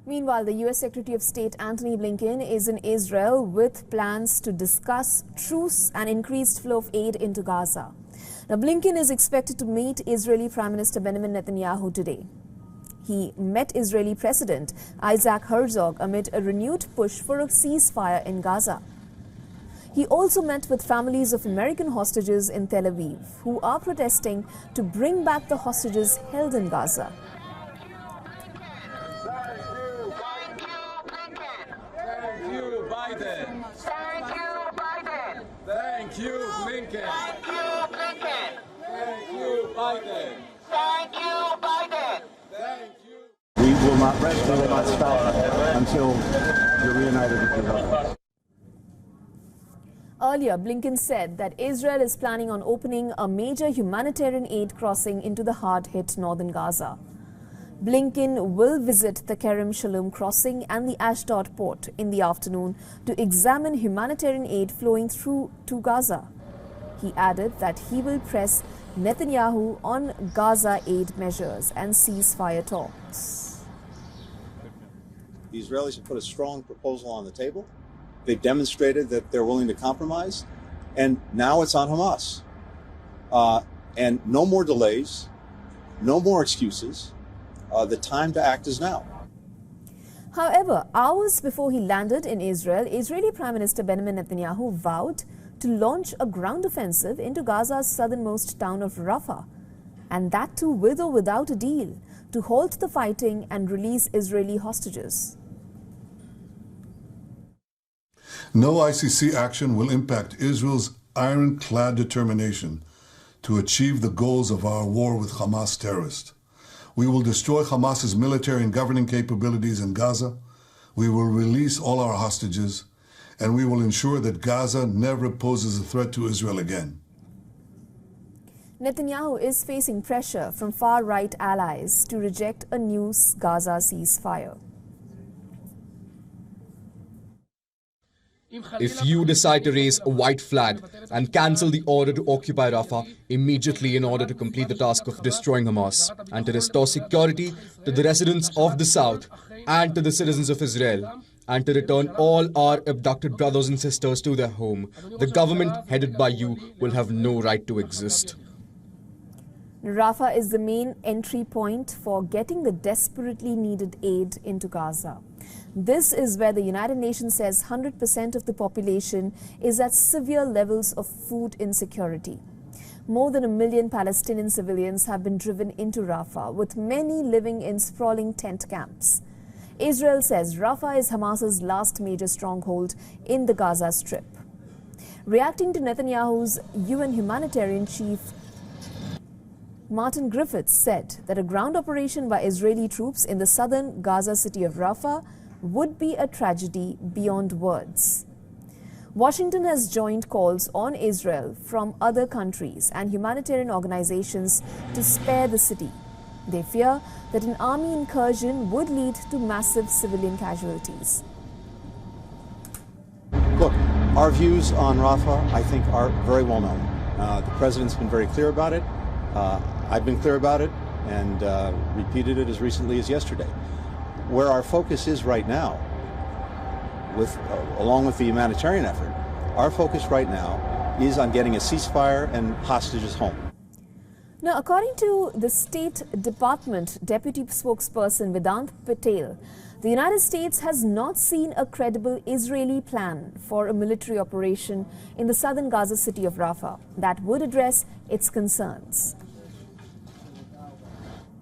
Meanwhile, the U.S. Secretary of State Antony Blinken is in Israel with plans to discuss truce and increased flow of aid into Gaza. Now, Blinken is expected to meet Israeli Prime Minister Benjamin Netanyahu today. He met Israeli President Isaac Herzog amid a renewed push for a ceasefire in Gaza. He also met with families of American hostages in Tel Aviv who are protesting to bring back the hostages held in Gaza. Thank you, Biden. Thank you, Biden. Thank you, Blinken. Thank you, Blinken. Thank you, Biden. Thank you, Biden. Thank you. We will not rest, we will not stop until you're reunited with your husband. Earlier, Blinken said that Israel is planning on opening a major humanitarian aid crossing into the hard-hit northern Gaza. Blinken will visit the Kerem Shalom crossing and the Ashdod port in the afternoon to examine humanitarian aid flowing through to Gaza. He added that he will press Netanyahu on Gaza aid measures and ceasefire talks. The Israelis have put a strong proposal on the table. They've demonstrated that they're willing to compromise, and now it's on Hamas. And no more delays, no more excuses. The time to act is now. However, hours before he landed in Israel, Israeli Prime Minister Benjamin Netanyahu vowed to launch a ground offensive into Gaza's southernmost town of Rafah, and that too with or without a deal, to halt the fighting and release Israeli hostages. No ICC action will impact Israel's ironclad determination to achieve the goals of our war with Hamas terrorists. We will destroy Hamas's military and governing capabilities in Gaza. We will release all our hostages, and we will ensure that Gaza never poses a threat to Israel again. Netanyahu is facing pressure from far-right allies to reject a new Gaza ceasefire. If you decide to raise a white flag and cancel the order to occupy Rafah immediately in order to complete the task of destroying Hamas and to restore security to the residents of the South and to the citizens of Israel and to return all our abducted brothers and sisters to their home, the government headed by you will have no right to exist. Rafah is the main entry point for getting the desperately needed aid into Gaza. This is where the United Nations says 100% of the population is at severe levels of food insecurity. More than 1 million Palestinian civilians have been driven into Rafah, with many living in sprawling tent camps. Israel says Rafah is Hamas's last major stronghold in the Gaza Strip. Reacting to Netanyahu's UN humanitarian chief, Martin Griffiths said that a ground operation by Israeli troops in the southern Gaza city of Rafah would be a tragedy beyond words. Washington has joined calls on Israel from other countries and humanitarian organizations to spare the city. They fear that an army incursion would lead to massive civilian casualties. Look, our views on Rafah, I think, are very well known. The president's been very clear about it. I've been clear about it and repeated it as recently as yesterday. Where our focus is right now, along with the humanitarian effort, our focus right now is on getting a ceasefire and hostages home. Now, according to the State Department Deputy Spokesperson Vedant Patel, the United States has not seen a credible Israeli plan for a military operation in the southern Gaza city of Rafah that would address its concerns.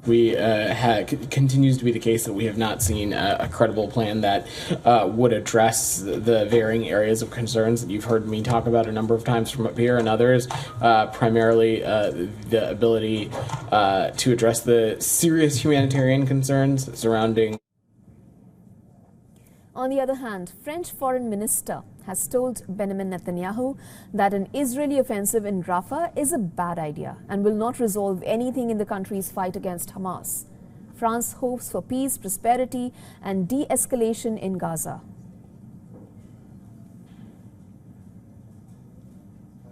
Continues to be the case that we have not seen a credible plan that would address the varying areas of concerns that you've heard me talk about a number of times from up here and others, primarily the ability to address the serious humanitarian concerns surrounding. On the other hand, French Foreign Minister has told Benjamin Netanyahu that an Israeli offensive in Rafah is a bad idea and will not resolve anything in the country's fight against Hamas. France hopes for peace, prosperity, and de-escalation in Gaza.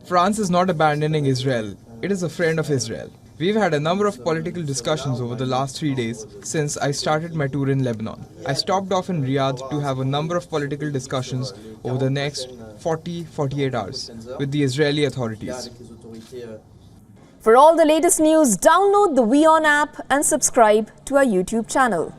France is not abandoning Israel. It is a friend of Israel. We've had a number of political discussions over the last 3 days since I started my tour in Lebanon. I stopped off in Riyadh to have a number of political discussions over the next 40-48 hours with the Israeli authorities. For all the latest news, download the WION app and subscribe to our YouTube channel.